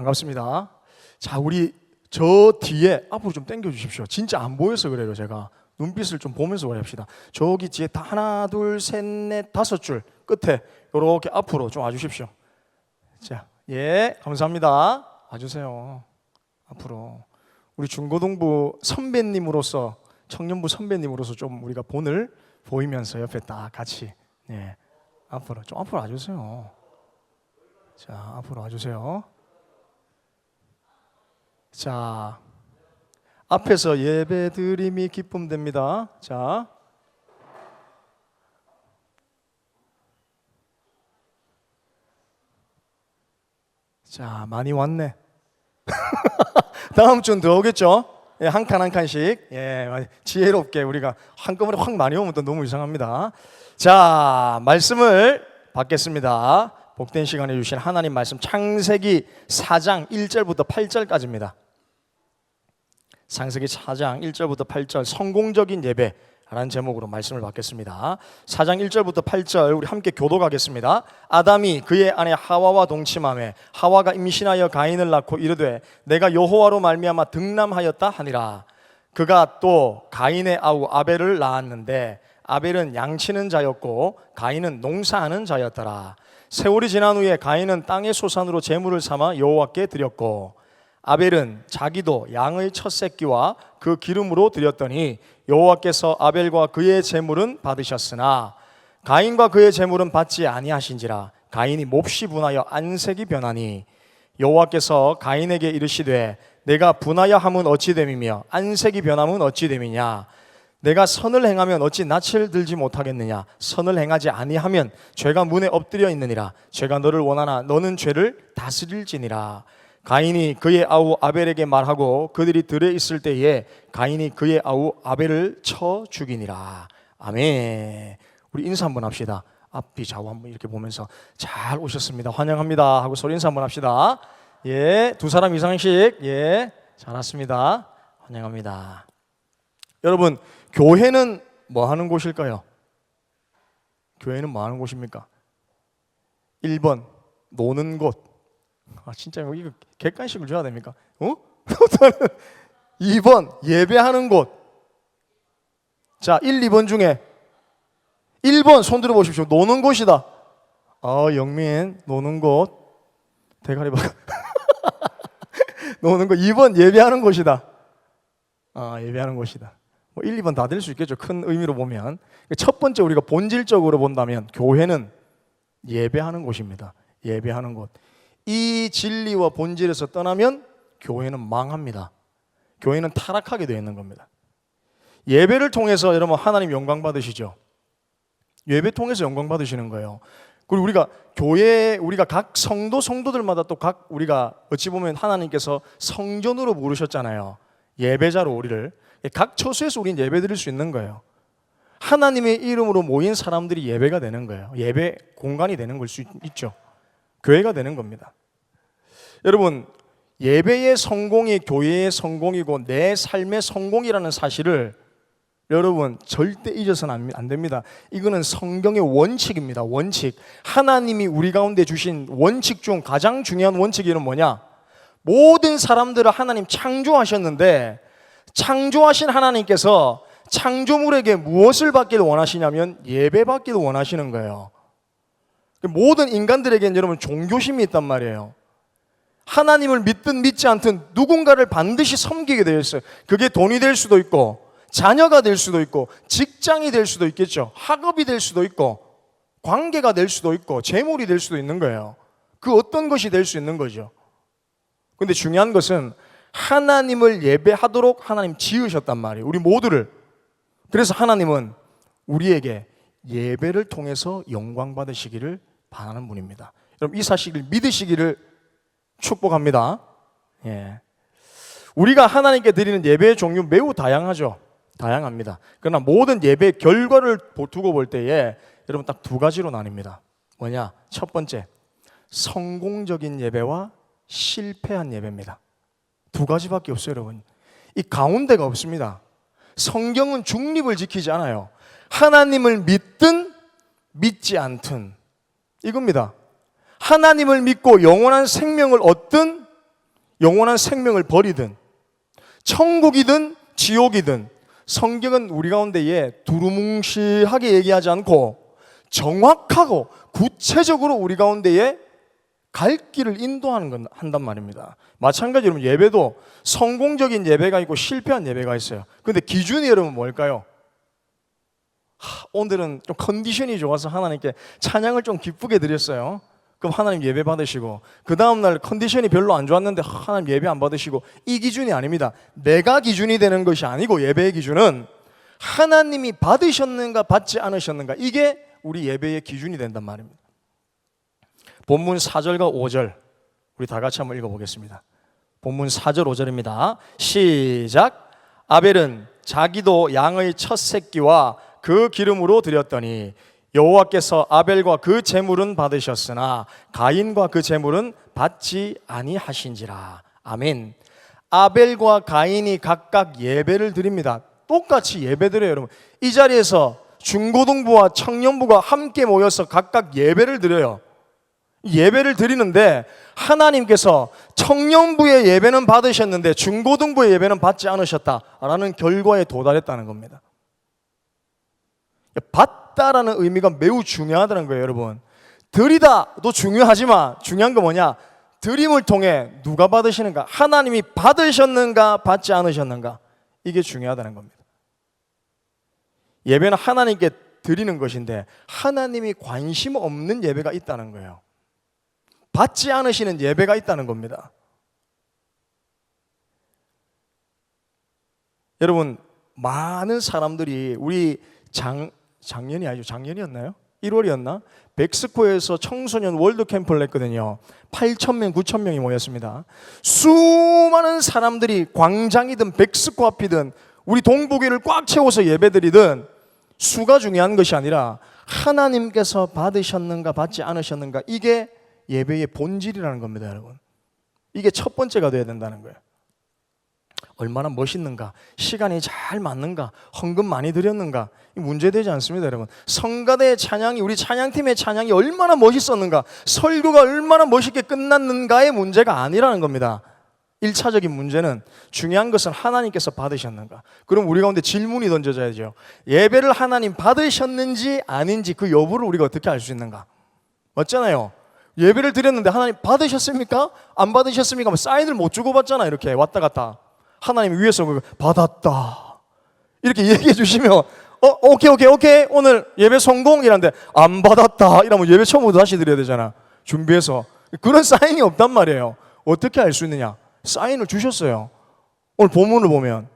반갑습니다. 자, 우리 저 뒤에 앞으로 좀 당겨 주십시오. 진짜 안 보여서 그래요. 제가 눈빛을 좀 보면서 합시다. 저기 뒤에 다 하나, 둘, 셋, 넷, 다섯 줄 끝에 이렇게 앞으로 좀 와주십시오. 자, 예, 감사합니다. 와주세요. 앞으로 우리 중고등부 선배님으로서, 청년부 선배님으로서 좀 우리가 본을 보이면서 옆에 딱 같이, 예, 앞으로 좀 앞으로 와주세요. 자, 앞으로 와주세요. 자, 앞에서 예배 드림이 기쁨 됩니다. 자, 많이 왔네. 다음 주는 더 오겠죠? 예, 한 칸 한 칸씩, 예, 지혜롭게 우리가 한꺼번에 확 많이 오면 또 너무 이상합니다. 자, 말씀을 받겠습니다. 복된 시간에 주신 하나님 말씀, 창세기 4장 1절부터 8절까지입니다. 창세기 4장 1절부터 8절, 성공적인 예배라는 제목으로 말씀을 받겠습니다. 4장 1절부터 8절 우리 함께 교독하겠습니다. 아담이 그의 아내 하와와 동침하매 하와가 임신하여 가인을 낳고 이르되 내가 여호와로 말미암아 등남하였다 하니라. 그가 또 가인의 아우 아벨을 낳았는데 아벨은 양치는 자였고 가인은 농사하는 자였더라. 세월이 지난 후에 가인은 땅의 소산으로 제물을 삼아 여호와께 드렸고 아벨은 자기도 양의 첫 새끼와 그 기름으로 드렸더니 여호와께서 아벨과 그의 제물은 받으셨으나 가인과 그의 제물은 받지 아니하신지라. 가인이 몹시 분하여 안색이 변하니 여호와께서 가인에게 이르시되 내가 분하여 함은 어찌 됨이며 안색이 변함은 어찌 됨이냐. 내가 선을 행하면 어찌 낯을 들지 못하겠느냐. 선을 행하지 아니하면 죄가 문에 엎드려 있느니라. 죄가 너를 원하나 너는 죄를 다스릴지니라. 가인이 그의 아우 아벨에게 말하고 그들이 들에 있을 때에 가인이 그의 아우 아벨을 쳐 죽이니라. 아멘. 우리 인사 한번 합시다. 앞뒤 좌우 한번 이렇게 보면서 잘 오셨습니다, 환영합니다 하고 소리 인사 한번 합시다. 예, 두 사람 이상씩, 예, 잘 왔습니다, 환영합니다. 여러분, 교회는 뭐 하는 곳일까요? 교회는 뭐 하는 곳입니까? 1번 노는 곳. 아, 진짜 이거 객관식을 줘야 됩니까? 2번 예배하는 곳. 자, 1, 2번 중에 1번 손 들어 보십시오. 노는 곳이다. 영민 노는 곳. 대가리 봐. 노는 곳. 2번 예배하는 곳이다. 예배하는 곳이다. 1, 2번 다 될 수 있겠죠. 큰 의미로 보면. 첫 번째 우리가 본질적으로 본다면 교회는 예배하는 곳입니다. 예배하는 곳. 이 진리와 본질에서 떠나면 교회는 망합니다. 교회는 타락하게 되어 있는 겁니다. 예배를 통해서 여러분 하나님 영광 받으시죠. 예배 통해서 영광 받으시는 거예요. 그리고 우리가 교회, 우리가 각 성도들마다 또 각 우리가 어찌 보면 하나님께서 성전으로 부르셨잖아요. 예배자로 우리를 각 처소에서 우리는 예배 드릴 수 있는 거예요. 하나님의 이름으로 모인 사람들이 예배가 되는 거예요. 예배 공간이 되는 걸 수 있죠. 교회가 되는 겁니다. 여러분, 예배의 성공이 교회의 성공이고 내 삶의 성공이라는 사실을 여러분 절대 잊어서는 안 됩니다. 이거는 성경의 원칙입니다. 원칙. 하나님이 우리 가운데 주신 원칙 중 가장 중요한 원칙이 뭐냐? 모든 사람들을 하나님 창조하셨는데 창조하신 하나님께서 창조물에게 무엇을 받기를 원하시냐면 예배 받기를 원하시는 거예요. 모든 인간들에게는 여러분 종교심이 있단 말이에요. 하나님을 믿든 믿지 않든 누군가를 반드시 섬기게 되어 있어요. 그게 돈이 될 수도 있고 자녀가 될 수도 있고 직장이 될 수도 있겠죠. 학업이 될 수도 있고 관계가 될 수도 있고 재물이 될 수도 있는 거예요. 그 어떤 것이 될 수 있는 거죠. 그런데 중요한 것은 하나님을 예배하도록 하나님 지으셨단 말이에요. 우리 모두를. 그래서 하나님은 우리에게 예배를 통해서 영광 받으시기를 바라는 분입니다. 여러분 이 사실을 믿으시기를 축복합니다. 예. 우리가 하나님께 드리는 예배의 종류 매우 다양하죠. 다양합니다. 그러나 모든 예배 결과를 두고 볼 때에 여러분 딱 두 가지로 나뉩니다. 뭐냐? 첫 번째, 성공적인 예배와 실패한 예배입니다. 두 가지밖에 없어요, 여러분. 이 가운데가 없습니다. 성경은 중립을 지키지 않아요. 하나님을 믿든 믿지 않든 이겁니다. 하나님을 믿고 영원한 생명을 얻든 영원한 생명을 버리든 천국이든 지옥이든 성경은 우리 가운데에 두루뭉실하게 얘기하지 않고 정확하고 구체적으로 우리 가운데에 갈 길을 인도하는 한단 말입니다. 마찬가지로 여러분 예배도 성공적인 예배가 있고 실패한 예배가 있어요. 근데 기준이 여러분 뭘까요? 오늘은 좀 컨디션이 좋아서 하나님께 찬양을 좀 기쁘게 드렸어요. 그럼 하나님 예배 받으시고, 그 다음날 컨디션이 별로 안 좋았는데 하나님 예배 안 받으시고, 이 기준이 아닙니다. 내가 기준이 되는 것이 아니고, 예배의 기준은 하나님이 받으셨는가 받지 않으셨는가, 이게 우리 예배의 기준이 된단 말입니다. 본문 4절과 5절 우리 다 같이 한번 읽어보겠습니다. 본문 4절 5절입니다. 시작. 아벨은 자기도 양의 첫 새끼와 그 기름으로 드렸더니 여호와께서 아벨과 그 제물은 받으셨으나 가인과 그 제물은 받지 아니하신지라. 아멘. 아벨과 가인이 각각 예배를 드립니다. 똑같이 예배드려요. 여러분, 이 자리에서 중고등부와 청년부가 함께 모여서 각각 예배를 드려요. 예배를 드리는데 하나님께서 청년부의 예배는 받으셨는데 중고등부의 예배는 받지 않으셨다라는 결과에 도달했다는 겁니다. 받다라는 의미가 매우 중요하다는 거예요. 여러분, 드리다도 중요하지만 중요한 건 뭐냐? 드림을 통해 누가 받으시는가? 하나님이 받으셨는가 받지 않으셨는가? 이게 중요하다는 겁니다. 예배는 하나님께 드리는 것인데 하나님이 관심 없는 예배가 있다는 거예요. 받지 않으시는 예배가 있다는 겁니다. 여러분, 많은 사람들이 우리 작년이 아니죠. 작년이었나요? 1월이었나? 백스코에서 청소년 월드 캠프를 했거든요. 8,000명, 9,000명이 모였습니다. 수많은 사람들이 광장이든 백스코 앞이든 우리 동북위를 꽉 채워서 예배드리든 수가 중요한 것이 아니라 하나님께서 받으셨는가 받지 않으셨는가, 이게 예배의 본질이라는 겁니다. 여러분, 이게 첫 번째가 돼야 된다는 거예요. 얼마나 멋있는가, 시간이 잘 맞는가, 헌금 많이 드렸는가, 문제되지 않습니다. 여러분, 성가대의 찬양이, 우리 찬양팀의 찬양이 얼마나 멋있었는가, 설교가 얼마나 멋있게 끝났는가의 문제가 아니라는 겁니다. 1차적인 문제는, 중요한 것은 하나님께서 받으셨는가. 그럼 우리 가운데 질문이 던져져야죠. 예배를 하나님 받으셨는지 아닌지 그 여부를 우리가 어떻게 알 수 있는가. 맞잖아요. 예배를 드렸는데 하나님 받으셨습니까? 안 받으셨습니까? 사인을 못 주고받잖아. 이렇게 왔다 갔다. 하나님 위에서 받았다 이렇게 얘기해 주시면 오케이 오늘 예배 성공이라는데 안 받았다 이러면 예배 처음부터 다시 드려야 되잖아. 준비해서. 그런 사인이 없단 말이에요. 어떻게 알 수 있느냐? 사인을 주셨어요. 오늘 본문을 보면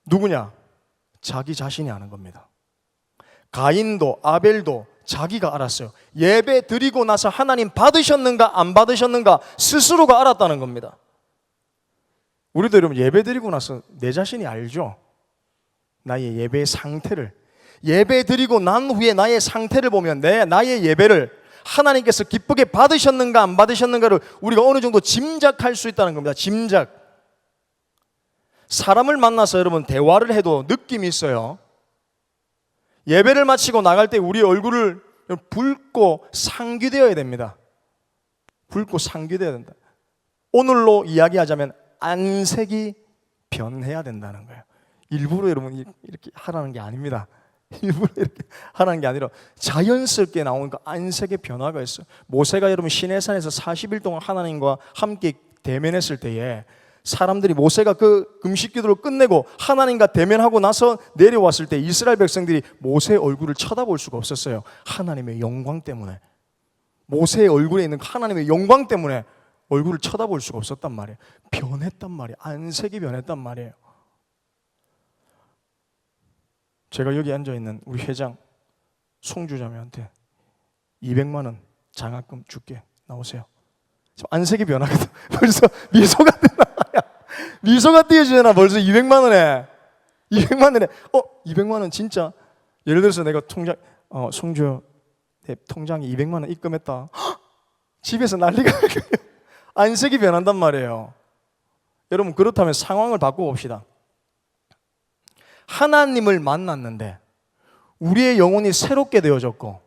누구냐? 자기 자신이 아는 겁니다. 가인도 아벨도 자기가 알았어요. 예배 드리고 나서 하나님 받으셨는가 안 받으셨는가 스스로가 알았다는 겁니다. 우리도 여러분 예배 드리고 나서 내 자신이 알죠? 나의 예배의 상태를. 예배 드리고 난 후에 나의 상태를 보면 나의 예배를 하나님께서 기쁘게 받으셨는가 안 받으셨는가를 우리가 어느 정도 짐작할 수 있다는 겁니다. 짐작. 사람을 만나서 여러분 대화를 해도 느낌이 있어요. 예배를 마치고 나갈 때 우리 얼굴을 붉고 상기되어야 됩니다. 붉고 상기되어야 된다. 오늘로 이야기하자면 안색이 변해야 된다는 거예요. 일부러 여러분 이렇게 하라는 게 아닙니다. 일부러 이렇게 하라는 게 아니라 자연스럽게 나오니까 안색의 변화가 있어요. 모세가 여러분 시내산에서 40일 동안 하나님과 함께 대면했을 때에 사람들이, 모세가 그 금식 기도를 끝내고 하나님과 대면하고 나서 내려왔을 때 이스라엘 백성들이 모세의 얼굴을 쳐다볼 수가 없었어요. 하나님의 영광 때문에. 모세의 얼굴에 있는 하나님의 영광 때문에 얼굴을 쳐다볼 수가 없었단 말이에요. 변했단 말이에요. 안색이 변했단 말이에요. 제가 여기 앉아있는 우리 회장 송주자매한테 200만 원 장학금 줄게, 나오세요. 지금 안색이 변하거든. 벌써 미소가 띄어나. 미소가 띄어지잖아. 벌써 200만 원에 200만 원 진짜. 예를 들어서 내가 통장 송주 내 통장에 200만 원 입금했다. 집에서 난리가 안색이 변한단 말이에요. 여러분, 그렇다면 상황을 바꿔봅시다. 하나님을 만났는데 우리의 영혼이 새롭게 되어졌고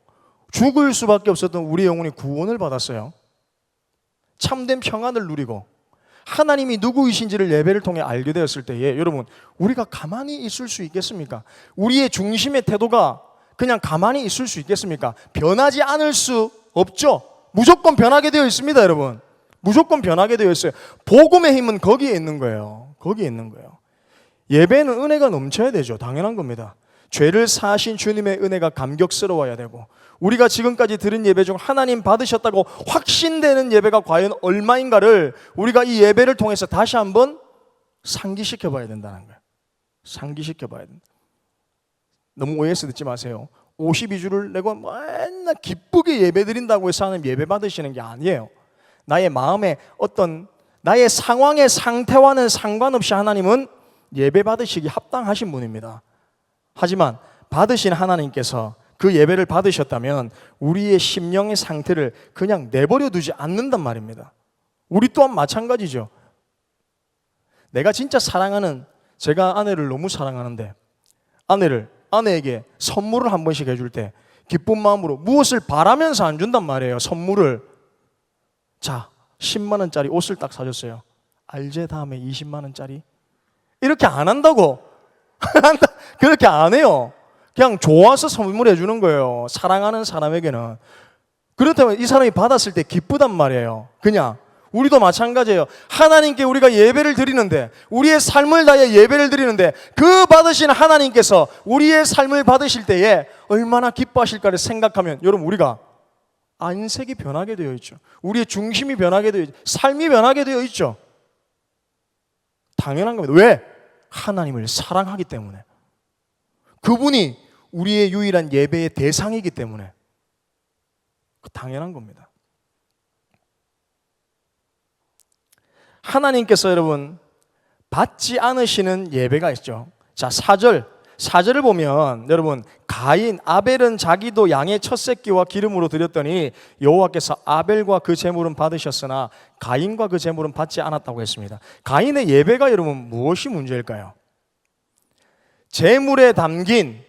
죽을 수밖에 없었던 우리의 영혼이 구원을 받았어요. 참된 평안을 누리고 하나님이 누구이신지를 예배를 통해 알게 되었을 때에 여러분 우리가 가만히 있을 수 있겠습니까? 우리의 중심의 태도가 그냥 가만히 있을 수 있겠습니까? 변하지 않을 수 없죠. 무조건 변하게 되어 있습니다, 여러분. 무조건 변하게 되어 있어요. 복음의 힘은 거기에 있는 거예요. 거기에 있는 거예요. 예배는 은혜가 넘쳐야 되죠. 당연한 겁니다. 죄를 사하신 주님의 은혜가 감격스러워야 되고 우리가 지금까지 들은 예배 중 하나님 받으셨다고 확신되는 예배가 과연 얼마인가를 우리가 이 예배를 통해서 다시 한번 상기시켜 봐야 된다는 거예요. 상기시켜 봐야 된다. 너무 오해해서 듣지 마세요. 52주를 내고 맨날 기쁘게 예배 드린다고 해서 하나님 예배 받으시는 게 아니에요. 나의 마음의 어떤 나의 상황의 상태와는 상관없이 하나님은 예배 받으시기 합당하신 분입니다. 하지만 받으신 하나님께서 그 예배를 받으셨다면 우리의 심령의 상태를 그냥 내버려 두지 않는단 말입니다. 우리 또한 마찬가지죠. 내가 진짜 사랑하는, 제가 아내를 너무 사랑하는데 아내에게 선물을 한 번씩 해줄 때 기쁜 마음으로 무엇을 바라면서 안 준단 말이에요. 선물을. 자, 10만 원짜리 옷을 딱 사줬어요. 알제 다음에 20만 원짜리? 이렇게 안 한다고. 그렇게 안 해요. 그냥 좋아서 선물해 주는 거예요. 사랑하는 사람에게는. 그렇다면 이 사람이 받았을 때 기쁘단 말이에요. 그냥 우리도 마찬가지예요. 하나님께 우리가 예배를 드리는데, 우리의 삶을 다해 예배를 드리는데 그 받으신 하나님께서 우리의 삶을 받으실 때에 얼마나 기뻐하실까를 생각하면 여러분 우리가 안색이 변하게 되어 있죠. 우리의 중심이 변하게 되어 있죠. 삶이 변하게 되어 있죠. 당연한 겁니다. 왜? 하나님을 사랑하기 때문에. 그분이 우리의 유일한 예배의 대상이기 때문에. 당연한 겁니다. 하나님께서 여러분 받지 않으시는 예배가 있죠. 자, 4절을 보면 여러분 가인, 아벨은 자기도 양의 첫 새끼와 기름으로 드렸더니 여호와께서 아벨과 그 제물은 받으셨으나 가인과 그 제물은 받지 않았다고 했습니다. 가인의 예배가 여러분 무엇이 문제일까요? 제물에 담긴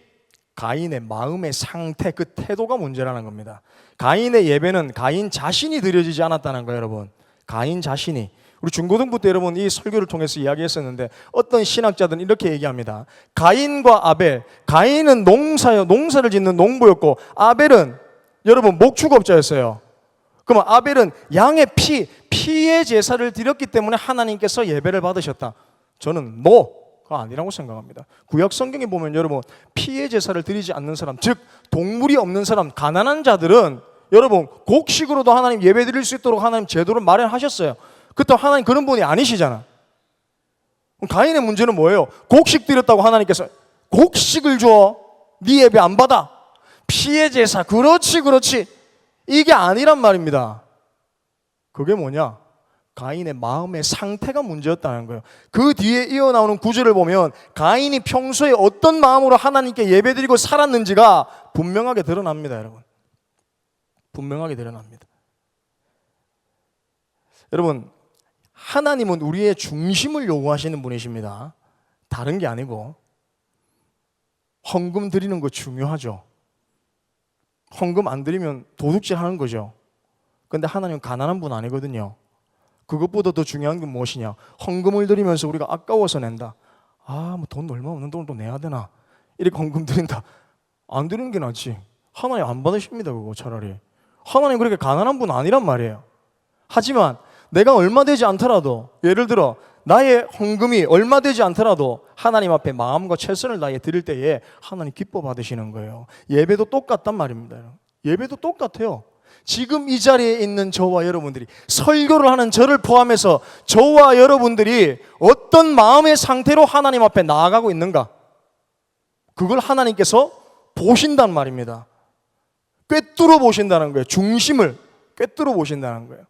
가인의 마음의 상태, 그 태도가 문제라는 겁니다. 가인의 예배는 가인 자신이 드려지지 않았다는 거예요, 여러분. 가인 자신이. 우리 중고등부 때 여러분 이 설교를 통해서 이야기했었는데 어떤 신학자들은 이렇게 얘기합니다. 가인과 아벨, 가인은 농사를 짓는 농부였고 아벨은 여러분 목축업자였어요. 그러면 아벨은 양의 피의 제사를 드렸기 때문에 하나님께서 예배를 받으셨다. 저는 가 아니라고 생각합니다. 구약 성경에 보면 여러분 피의 제사를 드리지 않는 사람, 즉 동물이 없는 사람, 가난한 자들은 여러분 곡식으로도 하나님 예배 드릴 수 있도록 하나님 제도를 마련하셨어요. 그렇다고 하나님 그런 분이 아니시잖아. 가인의 문제는 뭐예요? 곡식 드렸다고 하나님께서 곡식을 줘. 네 예배 안 받아. 피의 제사. 그렇지. 이게 아니란 말입니다. 그게 뭐냐? 가인의 마음의 상태가 문제였다는 거예요. 그 뒤에 이어나오는 구절을 보면 가인이 평소에 어떤 마음으로 하나님께 예배드리고 살았는지가 분명하게 드러납니다, 여러분. 분명하게 드러납니다. 여러분, 하나님은 우리의 중심을 요구하시는 분이십니다. 다른 게 아니고. 헌금 드리는 거 중요하죠. 헌금 안 드리면 도둑질 하는 거죠. 그런데 하나님은 가난한 분 아니거든요. 그것보다 더 중요한 건 무엇이냐? 헌금을 드리면서 우리가 아까워서 낸다. 뭐 돈 얼마 없는 돈을 또 내야 되나? 이렇게 헌금 드린다. 안 드리는 게 낫지. 하나님 안 받으십니다, 그거 차라리. 하나님 그렇게 가난한 분 아니란 말이에요. 하지만 내가 얼마 되지 않더라도, 예를 들어 나의 헌금이 얼마 되지 않더라도 하나님 앞에 마음과 최선을 다해 드릴 때에 하나님 기뻐 받으시는 거예요. 예배도 똑같단 말입니다. 예배도 똑같아요. 지금 이 자리에 있는 저와 여러분들이, 설교를 하는 저를 포함해서 저와 여러분들이 어떤 마음의 상태로 하나님 앞에 나아가고 있는가, 그걸 하나님께서 보신단 말입니다. 꿰뚫어 보신다는 거예요. 중심을 꿰뚫어 보신다는 거예요.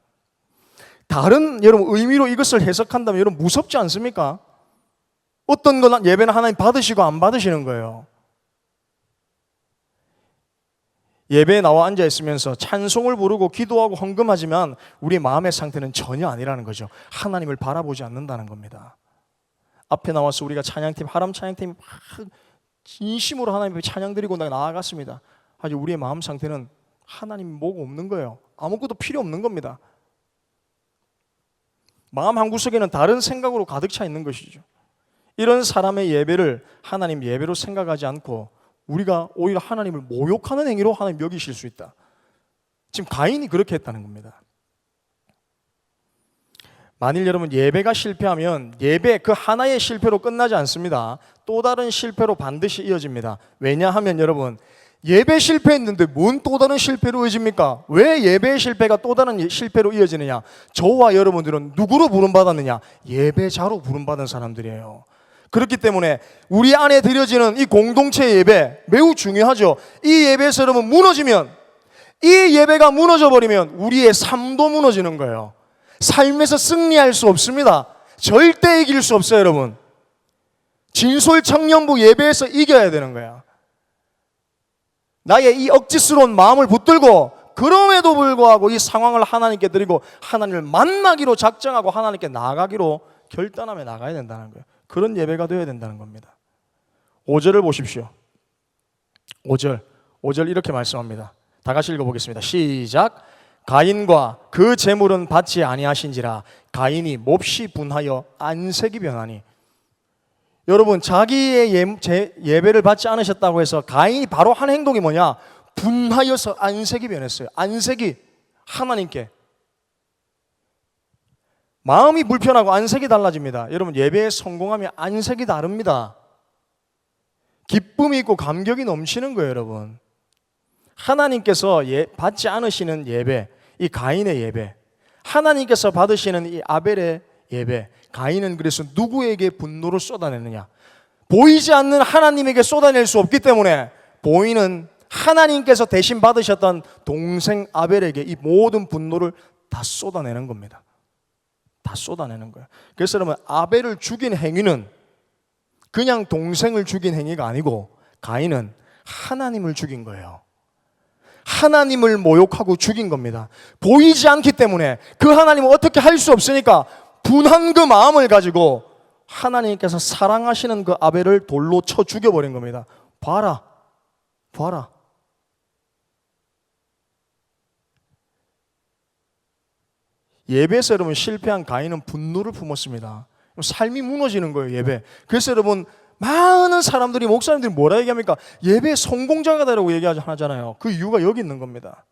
다른 여러분 의미로 이것을 해석한다면 여러분 무섭지 않습니까? 어떤 건 예배는 하나님 받으시고 안 받으시는 거예요. 예배에 나와 앉아 있으면서 찬송을 부르고 기도하고 헌금하지만 우리 마음의 상태는 전혀 아니라는 거죠. 하나님을 바라보지 않는다는 겁니다. 앞에 나와서 우리가 찬양팀, 하람 찬양팀이 막 진심으로 하나님 앞에 찬양 드리고 나아갔습니다. 아주 우리의 마음 상태는 하나님 뭐가 없는 거예요. 아무것도 필요 없는 겁니다. 마음 한구석에는 다른 생각으로 가득 차 있는 것이죠. 이런 사람의 예배를 하나님 예배로 생각하지 않고 우리가 오히려 하나님을 모욕하는 행위로 하나님 여기실 수 있다. 지금 가인이 그렇게 했다는 겁니다. 만일 여러분 예배가 실패하면 예배 그 하나의 실패로 끝나지 않습니다. 또 다른 실패로 반드시 이어집니다. 왜냐하면 여러분 예배 실패했는데 뭔 또 다른 실패로 이어집니까? 왜 예배의 실패가 또 다른 실패로 이어지느냐? 저와 여러분들은 누구로 부름받았느냐? 예배자로 부름받은 사람들이에요. 그렇기 때문에 우리 안에 드려지는 이 공동체 예배 매우 중요하죠. 이 예배에서 여러분 무너지면, 이 예배가 무너져 버리면 우리의 삶도 무너지는 거예요. 삶에서 승리할 수 없습니다. 절대 이길 수 없어요, 여러분. 진솔청년부 예배에서 이겨야 되는 거야. 나의 이 억지스러운 마음을 붙들고 그럼에도 불구하고 이 상황을 하나님께 드리고 하나님을 만나기로 작정하고 하나님께 나아가기로 결단하며 나가야 된다는 거예요. 그런 예배가 되어야 된다는 겁니다. 5절을 보십시오. 5절 이렇게 말씀합니다. 다 같이 읽어보겠습니다. 시작. 가인과 그 제물은 받지 아니하신지라 가인이 몹시 분하여 안색이 변하니. 여러분 자기의 예배를 받지 않으셨다고 해서 가인이 바로 한 행동이 뭐냐? 분하여서 안색이 변했어요. 안색이 하나님께. 마음이 불편하고 안색이 달라집니다. 여러분 예배에 성공하면 안색이 다릅니다. 기쁨이 있고 감격이 넘치는 거예요, 여러분. 하나님께서 받지 않으시는 예배, 이 가인의 예배, 하나님께서 받으시는 이 아벨의 예배, 가인은 그래서 누구에게 분노를 쏟아내느냐? 보이지 않는 하나님에게 쏟아낼 수 없기 때문에 보이는 하나님께서 대신 받으셨던 동생 아벨에게 이 모든 분노를 다 쏟아내는 겁니다. 다 쏟아내는 거예요. 그래서 여러분 아벨을 죽인 행위는 그냥 동생을 죽인 행위가 아니고 가인은 하나님을 죽인 거예요. 하나님을 모욕하고 죽인 겁니다. 보이지 않기 때문에 그 하나님은 어떻게 할 수 없으니까 분한 그 마음을 가지고 하나님께서 사랑하시는 그 아벨을 돌로 쳐 죽여버린 겁니다. 봐라. 예배에서 여러분 실패한 가인은 분노를 품었습니다. 삶이 무너지는 거예요, 예배. 그래서 여러분 많은 사람들이, 목사님들이 뭐라 얘기합니까? 예배 성공자가 되라고 얘기하잖아요. 그 이유가 여기 있는 겁니다.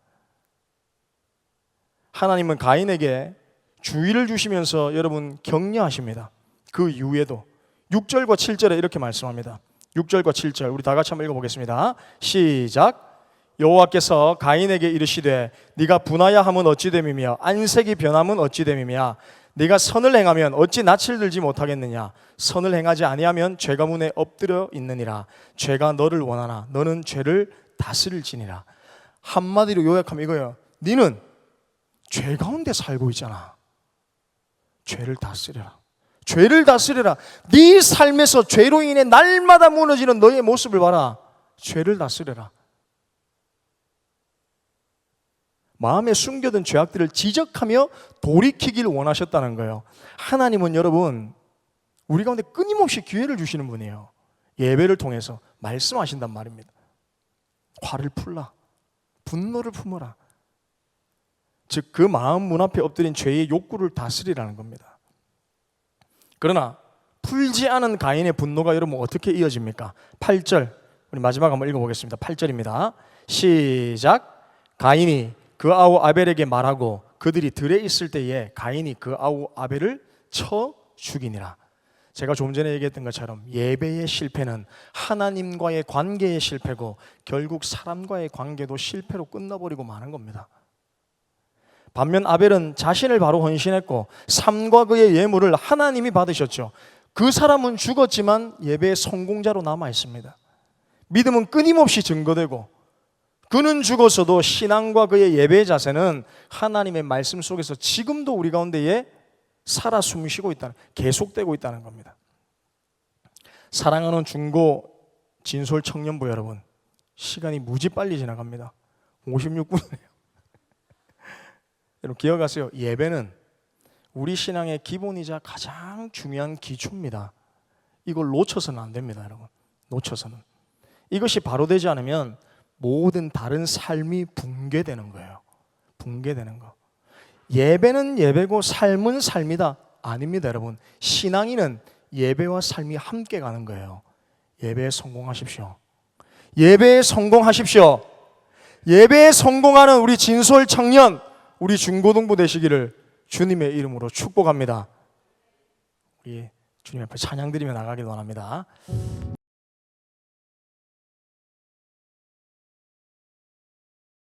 하나님은 가인에게 주의를 주시면서 여러분 격려하십니다. 그 이후에도 6절과 7절에 이렇게 말씀합니다. 6절과 7절 우리 다 같이 한번 읽어보겠습니다. 시작. 여호와께서 가인에게 이르시되 네가 분하야 함은 어찌 됨이며 안색이 변함은 어찌 됨이며 네가 선을 행하면 어찌 낯을 들지 못하겠느냐? 선을 행하지 아니하면 죄가 문에 엎드려 있느니라. 죄가 너를 원하나 너는 죄를 다스릴지니라. 한마디로 요약하면 이거예요. 너는 죄 가운데 살고 있잖아. 죄를 다스려라. 죄를 다스려라. 네 삶에서 죄로 인해 날마다 무너지는 너의 모습을 봐라. 죄를 다스려라. 마음에 숨겨둔 죄악들을 지적하며 돌이키길 원하셨다는 거예요. 하나님은 여러분 우리 가운데 끊임없이 기회를 주시는 분이에요. 예배를 통해서 말씀하신단 말입니다. 화를 풀라. 분노를 품어라. 즉 그 마음 문 앞에 엎드린 죄의 욕구를 다스리라는 겁니다. 그러나 풀지 않은 가인의 분노가 여러분 어떻게 이어집니까? 8절 우리 마지막 한번 읽어보겠습니다. 8절입니다. 시작. 가인이 그 아우 아벨에게 말하고 그들이 들에 있을 때에 가인이 그 아우 아벨을 쳐 죽이니라. 제가 좀 전에 얘기했던 것처럼 예배의 실패는 하나님과의 관계의 실패고 결국 사람과의 관계도 실패로 끝나버리고 마는 겁니다. 반면 아벨은 자신을 바로 헌신했고 삶과 그의 예물을 하나님이 받으셨죠. 그 사람은 죽었지만 예배의 성공자로 남아 있습니다. 믿음은 끊임없이 증거되고 그는 죽었어도 신앙과 그의 예배의 자세는 하나님의 말씀 속에서 지금도 우리 가운데에 살아 숨쉬고 있다는, 계속되고 있다는 겁니다. 사랑하는 중고 진솔 청년부 여러분, 시간이 무지 빨리 지나갑니다. 56분이에요. 여러분 기억하세요. 예배는 우리 신앙의 기본이자 가장 중요한 기초입니다. 이걸 놓쳐서는 안 됩니다, 여러분. 놓쳐서는. 이것이 바로 되지 않으면 모든 다른 삶이 붕괴되는 거예요. 붕괴되는 거. 예배는 예배고 삶은 삶이다. 아닙니다, 여러분. 신앙인은 예배와 삶이 함께 가는 거예요. 예배에 성공하십시오. 예배에 성공하십시오. 예배에 성공하는 우리 진솔 청년, 우리 중고등부 되시기를 주님의 이름으로 축복합니다. 우리 주님 앞에 찬양 드리며 나가기도 원합니다.